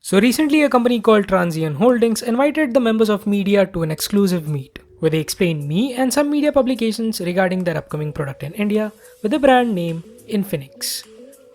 So recently a company called Transsion Holdings invited the members of media to an exclusive meet, where they explained me and some media publications regarding their upcoming product in India with the brand name Infinix.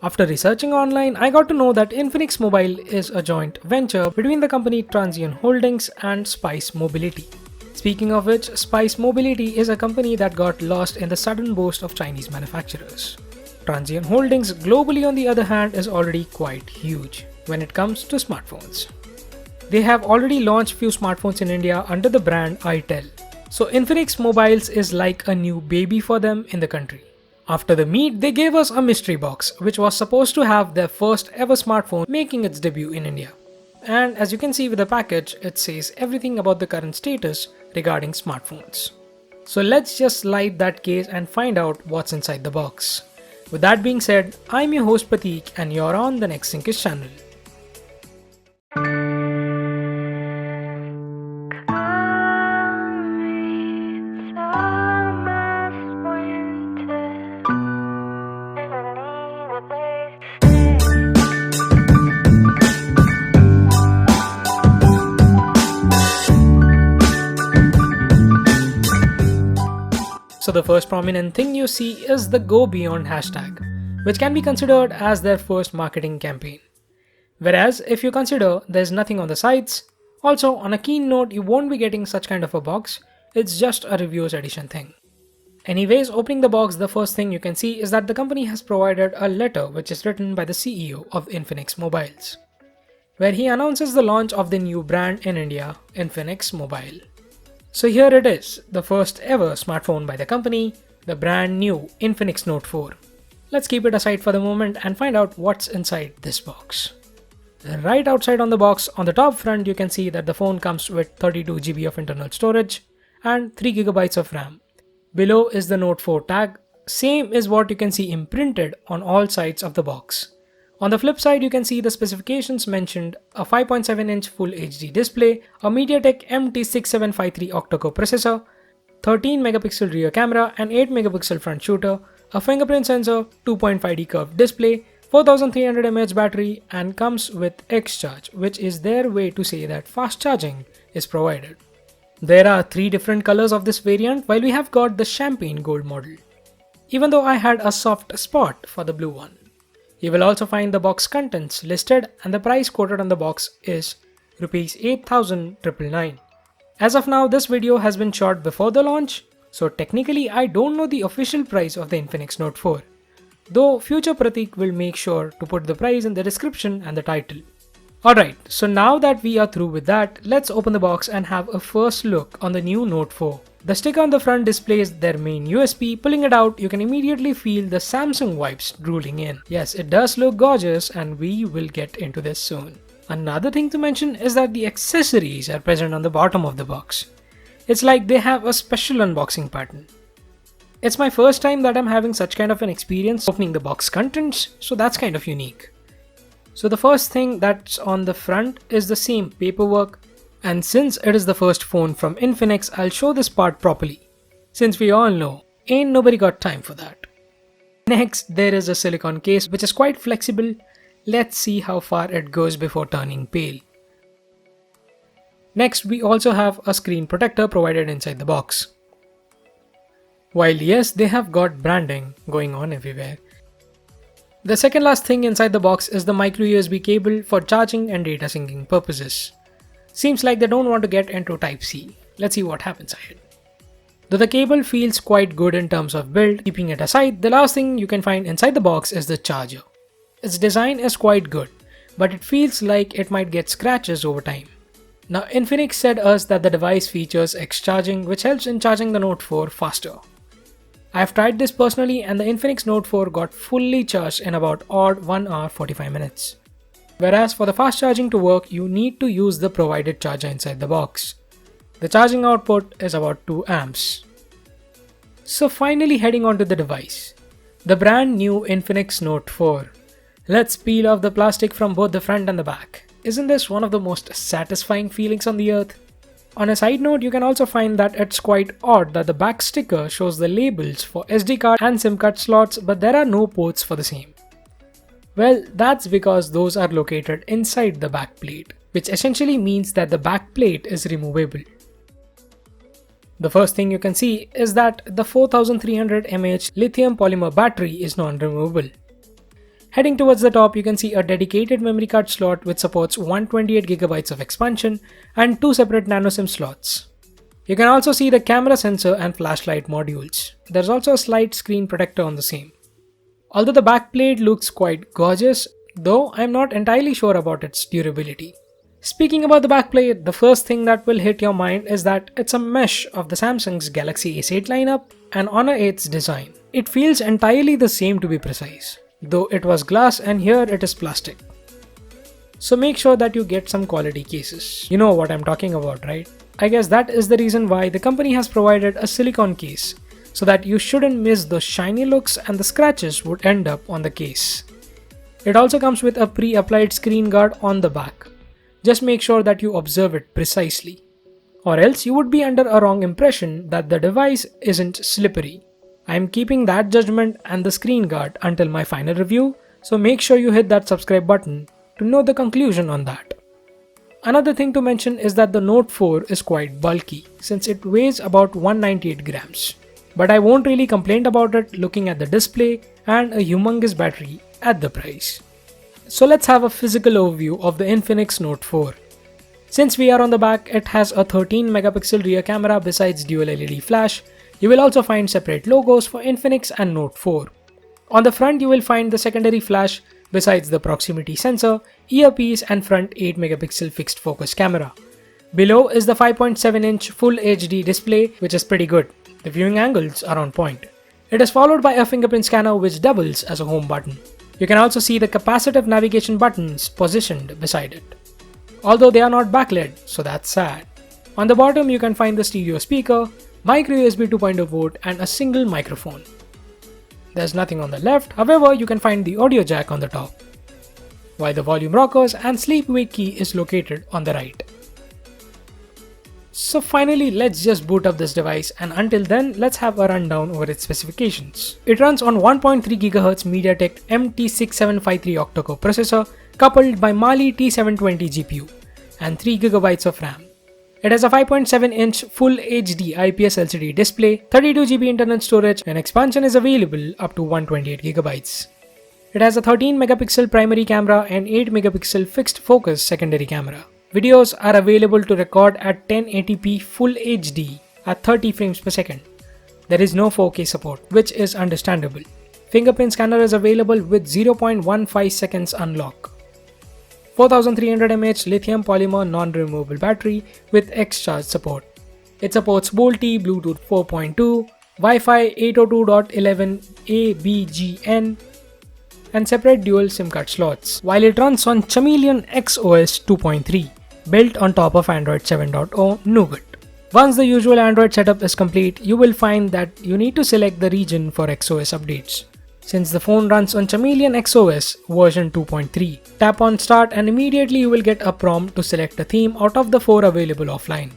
After researching online, I got to know that Infinix Mobile is a joint venture between the company Transsion Holdings and Spice Mobility. Speaking of which, Spice Mobility is a company that got lost in the sudden boast of Chinese manufacturers. Transsion Holdings globally on the other hand is already quite huge when it comes to smartphones. They have already launched few smartphones in India under the brand itel. So Infinix Mobiles is like a new baby for them in the country. After the meet, they gave us a mystery box which was supposed to have their first ever smartphone making its debut in India. And as you can see with the package, it says everything about the current status regarding smartphones. So let's just light that case and find out what's inside the box. With that being said, I'm your host Prateek and you're on the next Thinkerz channel. So the first prominent thing you see is the Go Beyond hashtag, which can be considered as their first marketing campaign. Whereas if you consider there's nothing on the sides, also on a keen note you won't be getting such kind of a box, it's just a reviewers edition thing. Anyways, opening the box, the first thing you can see is that the company has provided a letter which is written by the CEO of Infinix Mobiles, where he announces the launch of the new brand in India, Infinix Mobile. So here it is, the first ever smartphone by the company, the brand new Infinix Note 4. Let's keep it aside for the moment and find out what's inside this box. Right outside on the box, on the top front, you can see that the phone comes with 32 GB of internal storage and 3 GB of RAM. Below is the Note 4 tag, same is what you can see imprinted on all sides of the box. On the flip side, you can see the specifications mentioned: a 5.7-inch Full HD display, a Mediatek MT6753 Octacore Processor, 13 megapixel rear camera and 8 megapixel front shooter, a fingerprint sensor, 2.5D curved display, 4300 mAh battery, and comes with Xcharge, which is their way to say that fast charging is provided. There are 3 different colors of this variant, while we have got the champagne gold model, even though I had a soft spot for the blue one. You will also find the box contents listed and the price quoted on the box is Rs. 8,999. As of now, this video has been shot before the launch, so technically I don't know the official price of the Infinix Note 4, though future Prateek will make sure to put the price in the description and the title. Alright, so now that we are through with that, let's open the box and have a first look on the new Note 4. The sticker on the front displays their main USP. Pulling it out, you can immediately feel the Samsung vibes drooling in. Yes, it does look gorgeous and we will get into this soon. Another thing to mention is that the accessories are present on the bottom of the box. It's like they have a special unboxing pattern. It's my first time that I'm having such kind of an experience opening the box contents, so that's kind of unique. So the first thing that's on the front is the same paperwork. And since it is the first phone from Infinix, I'll show this part properly, since we all know, ain't nobody got time for that. Next, there is a silicone case which is quite flexible. Let's see how far it goes before turning pale. Next, we also have a screen protector provided inside the box. While yes, they have got branding going on everywhere. The second last thing inside the box is the micro USB cable for charging and data syncing purposes. Seems like they don't want to get into Type-C. Let's see what happens ahead. Though the cable feels quite good in terms of build, keeping it aside, the last thing you can find inside the box is the charger. Its design is quite good, but it feels like it might get scratches over time. Now Infinix said us that the device features Xcharging, which helps in charging the Note 4 faster. I have tried this personally and the Infinix Note 4 got fully charged in about odd 1 hour 45 minutes. Whereas for the fast charging to work, you need to use the provided charger inside the box. The charging output is about 2 amps. So finally heading on to the device. The brand new Infinix Note 4. Let's peel off the plastic from both the front and the back. Isn't this one of the most satisfying feelings on the earth? On a side note, you can also find that it's quite odd that the back sticker shows the labels for SD card and SIM card slots, but there are no ports for the same. Well, that's because those are located inside the backplate, which essentially means that the backplate is removable. The first thing you can see is that the 4300 mAh lithium polymer battery is non-removable. Heading towards the top, you can see a dedicated memory card slot which supports 128GB of expansion and 2 separate nano SIM slots. You can also see the camera sensor and flashlight modules. There's also a slight screen protector on the same. Although the backplate looks quite gorgeous, though I'm not entirely sure about its durability. Speaking about the backplate, the first thing that will hit your mind is that it's a mesh of the Samsung's Galaxy S8 lineup and Honor 8's design. It feels entirely the same to be precise, though it was glass and here it is plastic. So make sure that you get some quality cases. You know what I'm talking about, right? I guess that is the reason why the company has provided a silicone case, so that you shouldn't miss those shiny looks and the scratches would end up on the case. It also comes with a pre-applied screen guard on the back. Just make sure that you observe it precisely, or else you would be under a wrong impression that the device isn't slippery. I am keeping that judgment and the screen guard until my final review, so make sure you hit that subscribe button to know the conclusion on that. Another thing to mention is that the Note 4 is quite bulky since it weighs about 198 grams. But I won't really complain about it looking at the display and a humongous battery at the price. So let's have a physical overview of the Infinix Note 4. Since we are on the back, it has a 13 megapixel rear camera besides dual LED flash. You will also find separate logos for Infinix and Note 4. On the front you will find the secondary flash besides the proximity sensor, earpiece and front 8 megapixel fixed focus camera. Below is the 5.7-inch Full HD display, which is pretty good. The viewing angles are on point. It is followed by a fingerprint scanner which doubles as a home button. You can also see the capacitive navigation buttons positioned beside it. Although they are not backlit, so that's sad. On the bottom you can find the stereo speaker, micro USB 2.0 port and a single microphone. There's nothing on the left, however you can find the audio jack on the top, while the volume rockers and sleep wake key is located on the right. So finally, let's just boot up this device, and until then let's have a rundown over its specifications. It runs on 1.3 GHz Mediatek MT6753 Octacore Processor coupled by Mali T720 GPU and 3 GB of RAM. It has a 5.7-inch Full HD IPS LCD display, 32 GB internal storage and expansion is available up to 128 GB. It has a 13 megapixel primary camera and 8 megapixel fixed focus secondary camera. Videos are available to record at 1080p Full HD at 30 frames per second. There is no 4K support, which is understandable. Fingerprint Scanner is available with 0.15 seconds unlock. 4300 mAh lithium polymer non-removable battery with Xcharge support. It supports VoLTE, Bluetooth 4.2, Wi-Fi 802.11 and separate dual SIM card slots, while it runs on Chameleon XOS 2.3, built on top of Android 7.0 Nougat. Once the usual Android setup is complete, you will find that you need to select the region for XOS updates. Since the phone runs on Chameleon XOS version 2.3, tap on start and immediately you will get a prompt to select a theme out of the 4 available offline.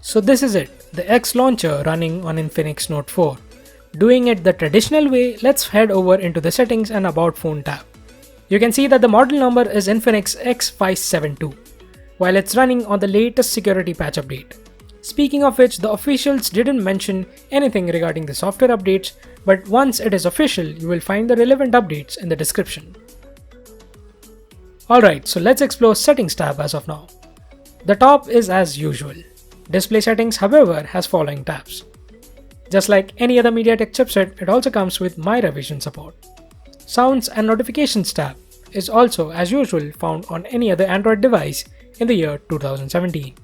So this is it, the X launcher running on Infinix Note 4. Doing it the traditional way, let's head over into the settings and about phone tab. You can see that the model number is Infinix X572, while it's running on the latest security patch update. Speaking of which, the officials didn't mention anything regarding the software updates, but once it is official, you will find the relevant updates in the description. Alright, so let's explore settings tab as of now. The top is as usual. Display settings, however, has following tabs. Just like any other Mediatek chipset, it also comes with My Revision support. Sounds and Notifications tab is also as usual found on any other Android device in the year 2017.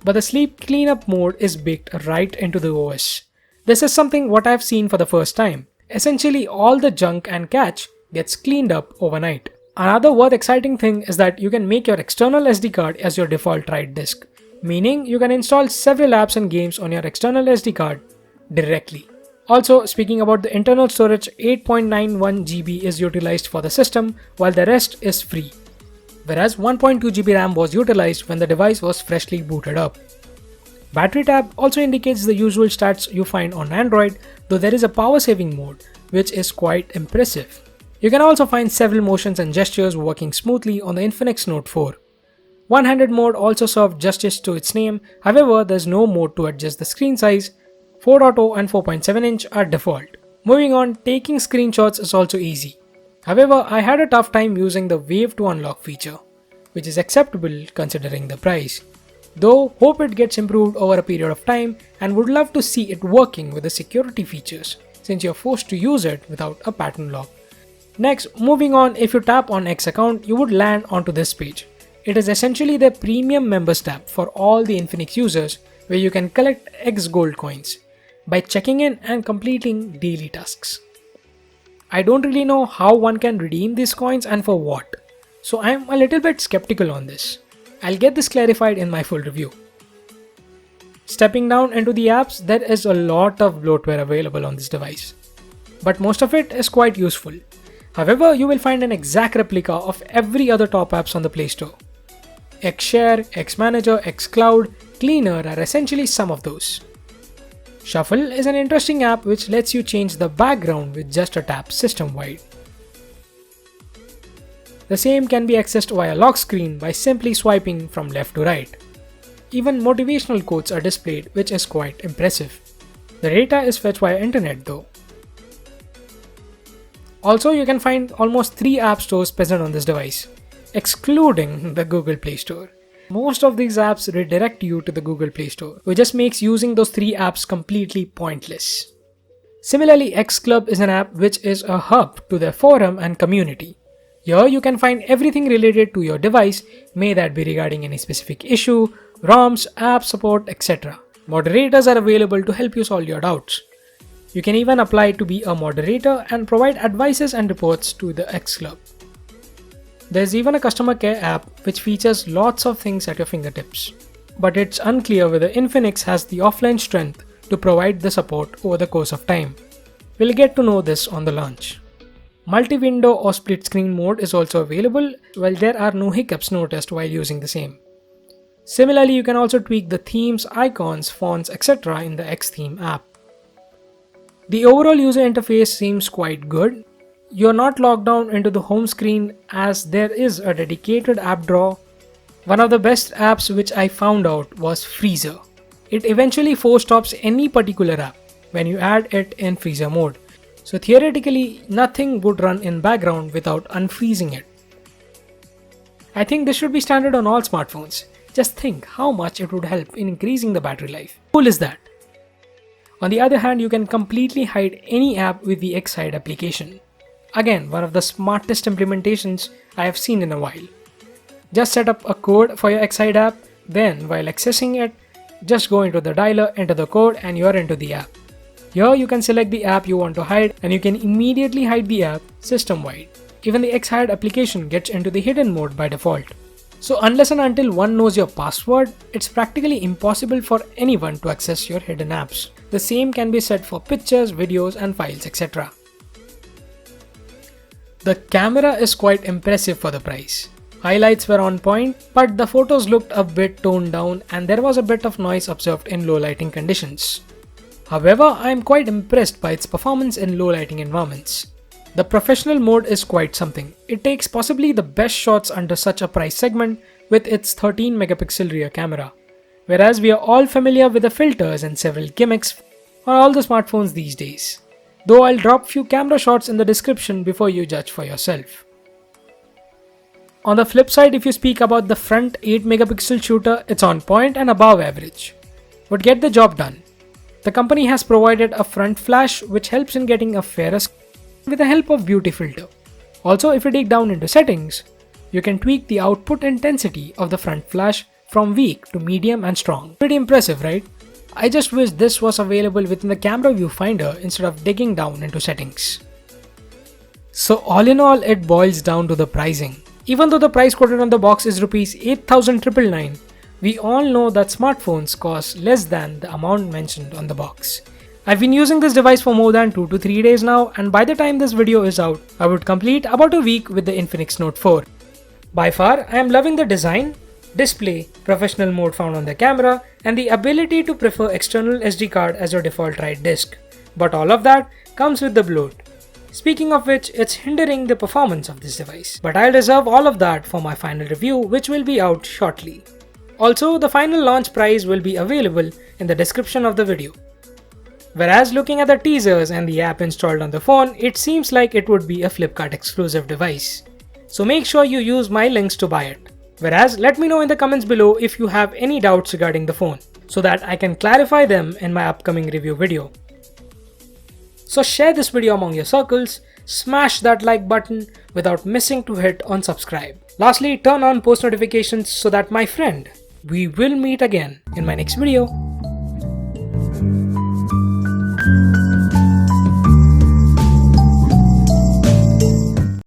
But the sleep cleanup mode is baked right into the OS. This is something what I've seen for the first time. Essentially all the junk and cache gets cleaned up overnight. Another worth exciting thing is that you can make your external SD card as your default write disk, meaning you can install several apps and games on your external SD card directly. Also, speaking about the internal storage, 8.91 GB is utilized for the system while the rest is free, whereas 1.2 GB RAM was utilized when the device was freshly booted up. Battery tab also indicates the usual stats you find on Android, though there is a power saving mode which is quite impressive. You can also find several motions and gestures working smoothly on the Infinix Note 4. One-handed mode also served justice to its name, however there's no mode to adjust the screen size. 4.0 and 4.7 inch are default. Moving on, taking screenshots is also easy. However, I had a tough time using the wave to unlock feature, which is acceptable considering the price. Though, hope it gets improved over a period of time and would love to see it working with the security features since you're forced to use it without a pattern lock. Next, moving on, if you tap on X account, you would land onto this page. It is essentially the premium members tab for all the Infinix users where you can collect X gold coins by checking in and completing daily tasks. I don't really know how one can redeem these coins and for what, so I am a little bit skeptical on this. I'll get this clarified in my full review. Stepping down into the apps, there is a lot of bloatware available on this device, but most of it is quite useful. However, you will find an exact replica of every other top apps on the Play Store. Xshare, Xmanager, Xcloud, Cleaner are essentially some of those. Shuffle is an interesting app which lets you change the background with just a tap system-wide. The same can be accessed via lock screen by simply swiping from left to right. Even motivational quotes are displayed, which is quite impressive. The data is fetched via internet though. Also, you can find almost 3 app stores present on this device, excluding the Google Play Store. Most of these apps redirect you to the Google Play Store, which just makes using those 3 apps completely pointless. Similarly, X Club is an app which is a hub to their forum and community. Here you can find everything related to your device, may that be regarding any specific issue, ROMs, app support, etc. Moderators are available to help you solve your doubts. You can even apply to be a moderator and provide advices and reports to the X Club. There's even a customer care app which features lots of things at your fingertips. But it's unclear whether Infinix has the offline strength to provide the support over the course of time. We'll get to know this on the launch. Multi-window or split screen mode is also available, while there are no hiccups noticed while using the same. Similarly, you can also tweak the themes, icons, fonts, etc. in the Xtheme app. The overall user interface seems quite good. You're not locked down into the home screen as there is a dedicated app drawer. One of the best apps which I found out was Freezer. It eventually force stops any particular app when you add it in freezer mode. So theoretically, nothing would run in background without unfreezing it. I think this should be standard on all smartphones. Just think how much it would help in increasing the battery life. Cool is that? On the other hand, you can completely hide any app with the Xhide application. Again, one of the smartest implementations I have seen in a while. Just set up a code for your Xhide app, then while accessing it, just go into the dialer, enter the code and you're into the app. Here you can select the app you want to hide and you can immediately hide the app system-wide. Even the Xhide application gets into the hidden mode by default. So unless and until one knows your password, it's practically impossible for anyone to access your hidden apps. The same can be said for pictures, videos and files, etc. The camera is quite impressive for the price. Highlights were on point, but the photos looked a bit toned down and there was a bit of noise observed in low lighting conditions. However, I am quite impressed by its performance in low lighting environments. The professional mode is quite something. It takes possibly the best shots under such a price segment with its 13 megapixel rear camera. Whereas we are all familiar with the filters and several gimmicks on all the smartphones these days. Though I'll drop few camera shots in the description before you judge for yourself. On the flip side, if you speak about the front 8 megapixel shooter, it's on point and above average. Would get the job done. The company has provided a front flash which helps in getting a fairer skin with the help of beauty filter. Also, if you dig down into settings, you can tweak the output intensity of the front flash from weak to medium and strong. Pretty impressive, right? I just wish this was available within the camera viewfinder instead of digging down into settings. So all in all, it boils down to the pricing. Even though the price quoted on the box is Rs. 8,999, we all know that smartphones cost less than the amount mentioned on the box. I've been using this device for more than 2 to 3 days now, and by the time this video is out, I would complete about a week with the Infinix Note 4. By far, I am loving the design, display, professional mode found on the camera, and the ability to prefer external SD card as your default write disk. But all of that comes with the bloat. Speaking of which, it's hindering the performance of this device. But I'll reserve all of that for my final review, which will be out shortly. Also, the final launch price will be available in the description of the video. Whereas looking at the teasers and the app installed on the phone, it seems like it would be a Flipkart exclusive device. So make sure you use my links to buy it. Whereas let me know in the comments below if you have any doubts regarding the phone, so that I can clarify them in my upcoming review video. So share this video among your circles, smash that like button without missing to hit on subscribe. Lastly, turn on post notifications so that, my friend, we will meet again in my next video.